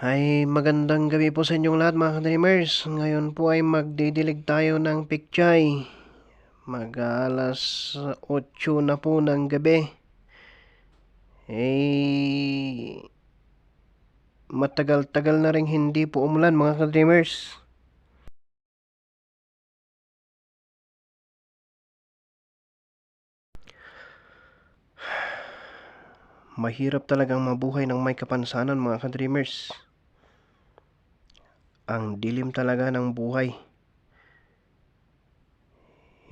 Hi, magandang gabi po sa inyong lahat mga ka-dreamers. Ngayon po ay magdidilig tayo ng pichay. Mag-alas 8 na po ng gabi. Matagal-tagal na rin hindi po umulan mga ka-dreamers. Mahirap talagang mabuhay ng may kapansanan mga ka-dreamers. Ang dilim talaga ng buhay.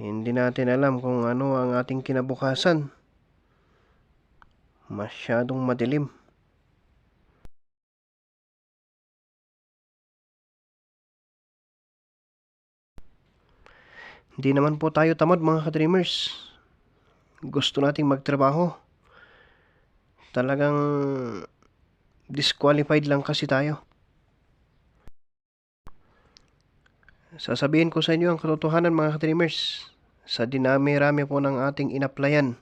Hindi natin alam kung ano ang ating kinabukasan. Masyadong madilim. Hindi naman po tayo tamad mga ka-dreamers. Gusto nating magtrabaho. Talagang disqualified lang kasi tayo. Sasabihin ko sa inyo ang katotohanan mga ka-dreamers. Sa dinami-rami po ng ating inaplayan,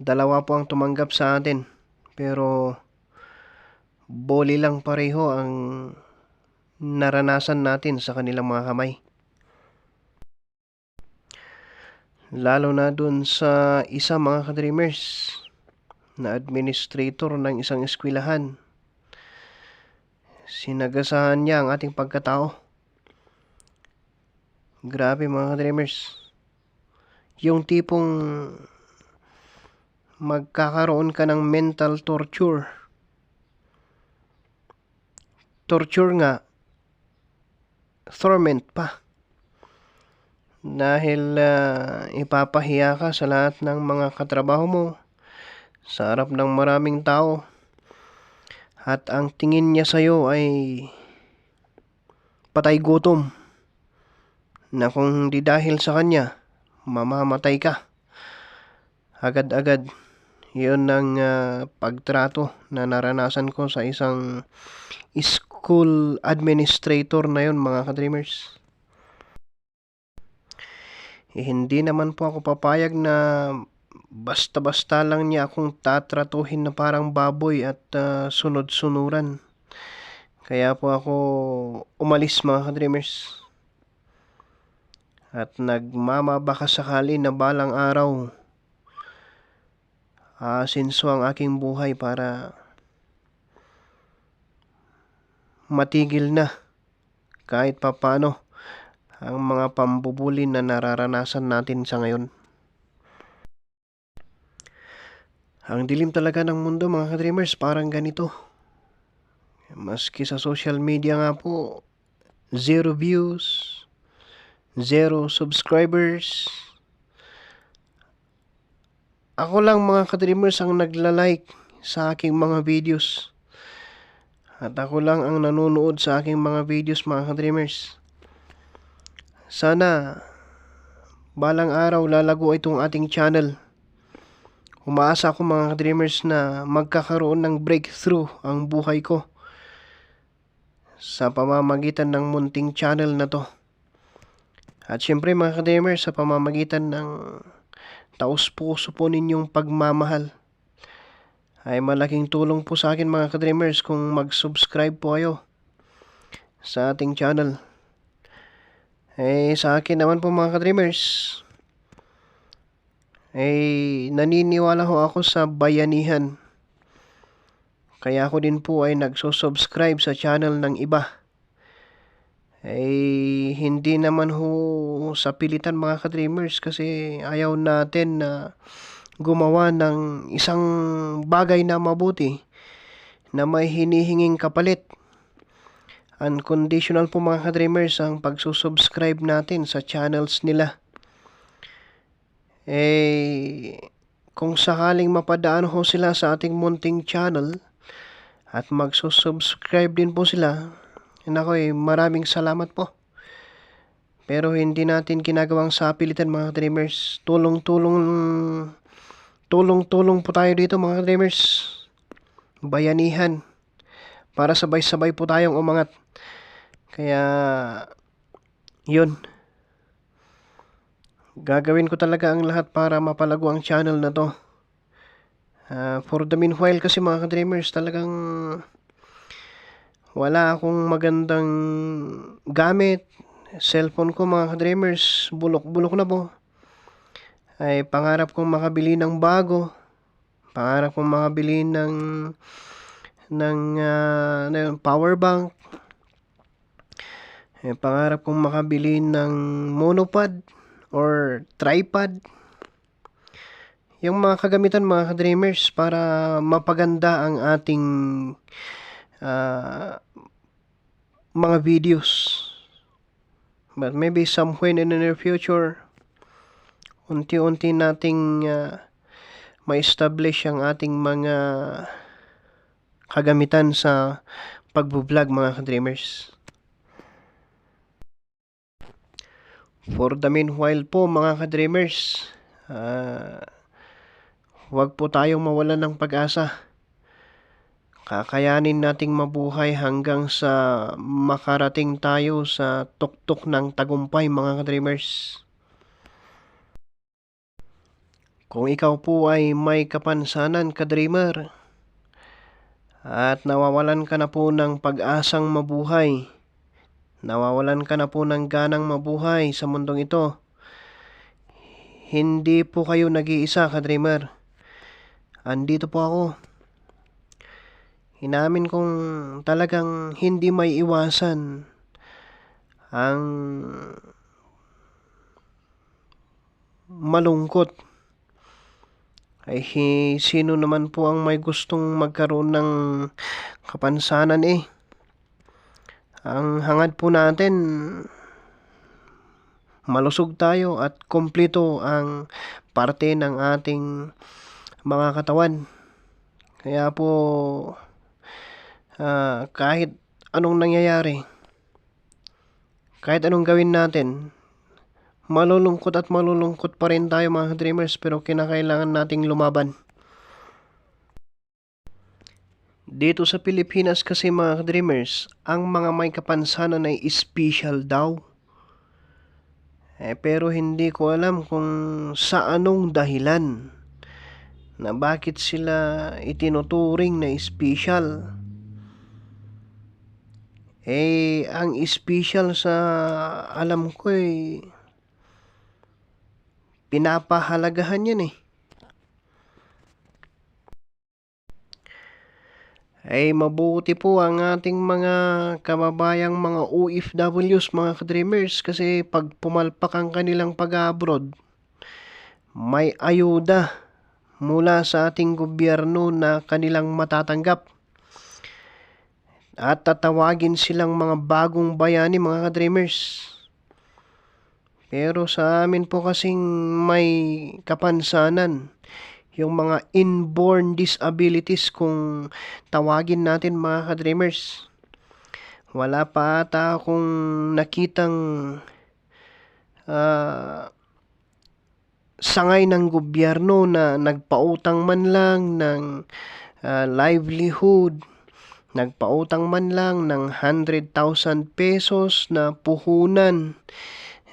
2 po ang tumanggap sa atin. Pero boli lang pareho ang naranasan natin sa kanilang mga kamay. Lalo na dun sa isa mga ka-dreamers na administrator ng isang eskwelahan. Sinagasahan niya ang ating pagkatao. Grabe mga ka-dreamers. Yung tipong magkakaroon ka ng mental torture. Torture nga, torment pa. Dahil ipapahiya ka sa lahat ng mga katrabaho mo sa harap ng maraming tao. At ang tingin niya sa'yo ay patay gutom. Na kung hindi dahil sa kanya, mamamatay ka. Agad-agad. Yun ang pagtrato na naranasan ko sa isang school administrator na yun mga ka-dreamers. Hindi naman po ako papayag na basta-basta lang niya akong tatratuhin na parang baboy at sunod-sunuran. Kaya po ako umalis mga ka-dreamers. At nagmamabaka sakali na balang araw aasinso ang aking buhay para matigil na kahit papano ang mga pambubuli na nararanasan natin sa ngayon. Ang dilim talaga ng mundo mga ka-dreamers, parang ganito. Maski sa social media nga po, 0 views, 0 subscribers. Ako lang mga ka-dreamers ang nagla-like sa aking mga videos. At ako lang ang nanonood sa aking mga videos mga ka-dreamers. Sana balang araw lalago itong ating channel. Umaasa ako mga ka-dreamers na magkakaroon ng breakthrough ang buhay ko sa pamamagitan ng munting channel na to. At syempre mga ka-dreamers, sa pamamagitan ng taus-puso po ninyong pagmamahal, ay malaking tulong po sa akin mga ka-dreamers kung mag-subscribe po kayo sa ating channel. Sa akin naman po mga ka-dreamers, naniniwala ho ako sa bayanihan. Kaya ako din po ay nagsusubscribe sa channel ng iba. Hindi naman ho sa pilitan mga ka-dreamers kasi ayaw natin na gumawa ng isang bagay na mabuti na may hinihinging kapalit. Unconditional po mga ka-dreamers ang pagsusubscribe natin sa channels nila. Kung sakaling mapadaan ho sila sa ating munting channel at magsusubscribe din po sila, nakoy, maraming salamat po. Pero hindi natin ginagawang sapilitan mga ka-dreamers. Tulong-tulong po tayo dito mga ka-dreamers. Bayanihan. Para sabay-sabay po tayong umangat. Kaya yun, gagawin ko talaga ang lahat para mapalago ang channel na to. For the meanwhile kasi mga ka-dreamers, talagang Wala akong magandang gamit. Cellphone ko mga ka-dreamers, bulok-bulok na po. Ay pangarap kong makabili ng bago. Pangarap kong makabili ng power bank. Pangarap kong makabili ng monopod or tripod. Yung mga kagamitan mga ka-dreamers para mapaganda ang ating mga videos. But maybe somewhere in the near future, unti-unti nating ma-establish ang ating mga kagamitan sa pagbo-vlog mga ka-dreamers. For the meanwhile po mga ka-dreamers, huwag po tayong mawalan ng pag-asa. Kakayanin nating mabuhay hanggang sa makarating tayo sa tuktok ng tagumpay mga ka-dreamers. Kung ikaw po ay may kapansanan ka-dreamer at nawawalan ka na po ng pag-asang mabuhay, nawawalan ka na po ng ganang mabuhay sa mundong ito, hindi po kayo nag-iisa ka-dreamer. Andito po ako. Inamin kong talagang hindi may iwasan ang malungkot. Ay sino naman po ang may gustong magkaroon ng kapansanan Ang hangad po natin, malusog tayo at kompleto ang parte ng ating mga katawan. Kaya po kahit anong nangyayari, kahit anong gawin natin, malulungkot pa rin tayo mga dreamers, pero kinakailangan nating lumaban. Dito sa Pilipinas kasi mga dreamers, ang mga may kapansanan ay special daw. Pero hindi ko alam kung sa anong dahilan na bakit sila itinuturing na special. Ang special sa alam ko pinapahalagahan yan mabuti po ang ating mga kababayang mga OFWs mga ka-dreamers, kasi pag pumalpak ang kanilang pag-abroad, may ayuda mula sa ating gobyerno na kanilang matatanggap. At tatawagin silang mga bagong bayani mga ka-dreamers. Pero sa amin po kasing may kapansanan, yung mga inborn disabilities kung tawagin natin mga ka-dreamers, wala pa ata akong nakitang sangay ng gobyerno na nagpautang man lang ng livelihood, nagpautang man lang ng 100,000 pesos na puhunan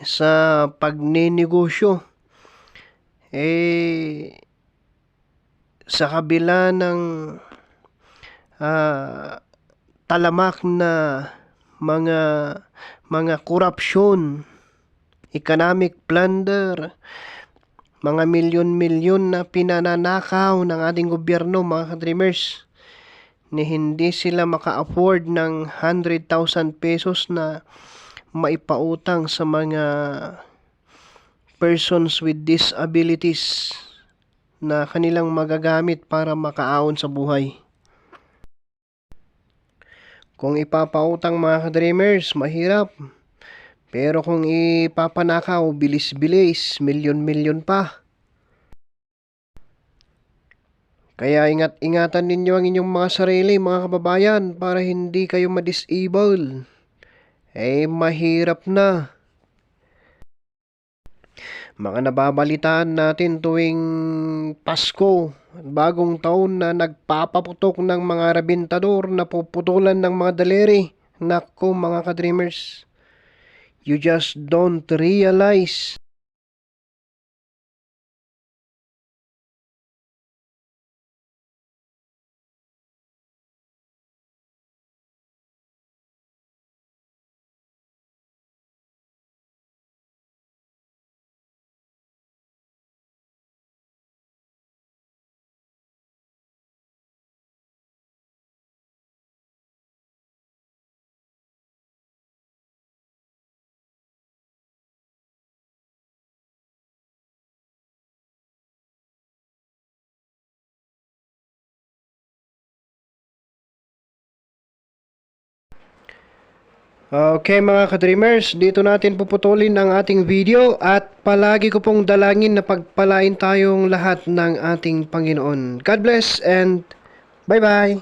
sa pagnenegosyo. Sa kabila ng talamak na mga korupsyon, economic plunder, mga milyon-milyon na pinananakaw ng ating gobyerno mga ka-dreamers, ni hindi sila maka-afford ng 100,000 pesos na maipautang sa mga persons with disabilities na kanilang magagamit para makaahon sa buhay. Kung ipapautang mga ka-dreamers, mahirap. Pero kung ipapanakaw, bilis-bilis, milyon-milyon pa. Kaya ingatan ninyo ang inyong mga sarili mga kababayan para hindi kayo ma-disable. Mahirap na. Mga nababalitaan natin tuwing Pasko, bagong taon, na nagpapaputok ng mga rabintador na puputulan ng mga daliri. Nako mga ka-dreamers, you just don't realize Okay mga ka-dreamers, dito natin puputulin ang ating video at palagi ko pong dalangin na pagpalain tayong lahat ng ating Panginoon. God bless and bye-bye!